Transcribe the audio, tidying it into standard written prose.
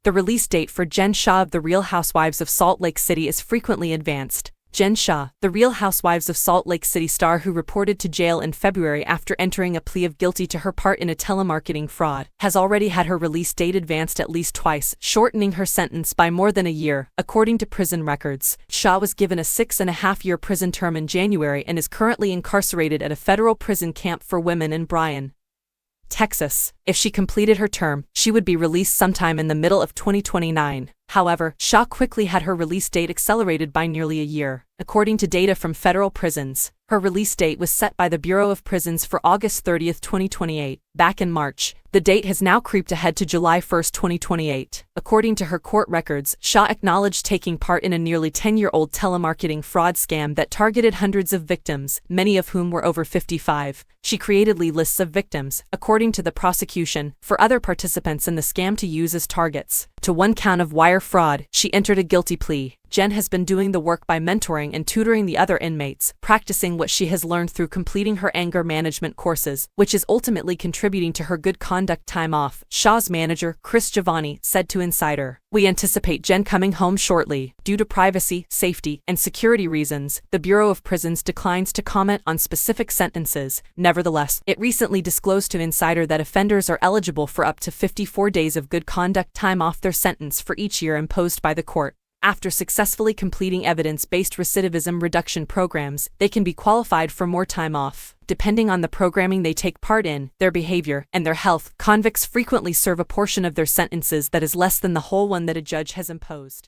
The release date for Jen Shah of The Real Housewives of Salt Lake City is frequently advanced. Jen Shah, The Real Housewives of Salt Lake City star who reported to jail in February after entering a plea of guilty to her part in a telemarketing fraud, has already had her release date advanced at least twice, shortening her sentence by more than a year. According to prison records, Shah was given a 6.5-year prison term in January and is currently incarcerated at a federal prison camp for women in Bryan, Texas. If she completed her term, she would be released sometime in the middle of 2029. However, Shah quickly had her release date accelerated by nearly a year. According to data from federal prisons, her release date was set by the Bureau of Prisons for August 30, 2028. Back in March, the date has now creeped ahead to July 1, 2028. According to her court records, Shah acknowledged taking part in a nearly 10-year-old telemarketing fraud scam that targeted hundreds of victims, many of whom were over 55. She created lists of victims, according to the prosecution, for other participants in the scam to use as targets. To one count of wire fraud, she entered a guilty plea. Jen has been doing the work by mentoring and tutoring the other inmates, practicing what she has learned through completing her anger management courses, which is ultimately contributing to her good conduct time off, Shah's manager, Chris Giovanni, said to Insider. We anticipate Jen coming home shortly. Due to privacy, safety, and security reasons, the Bureau of Prisons declines to comment on specific sentences. Nevertheless, it recently disclosed to Insider that offenders are eligible for up to 54 days of good conduct time off their sentence for each year imposed by the court. After successfully completing evidence-based recidivism reduction programs, they can be qualified for more time off. Depending on the programming they take part in, their behavior, and their health, convicts frequently serve a portion of their sentences that is less than the whole one that a judge has imposed.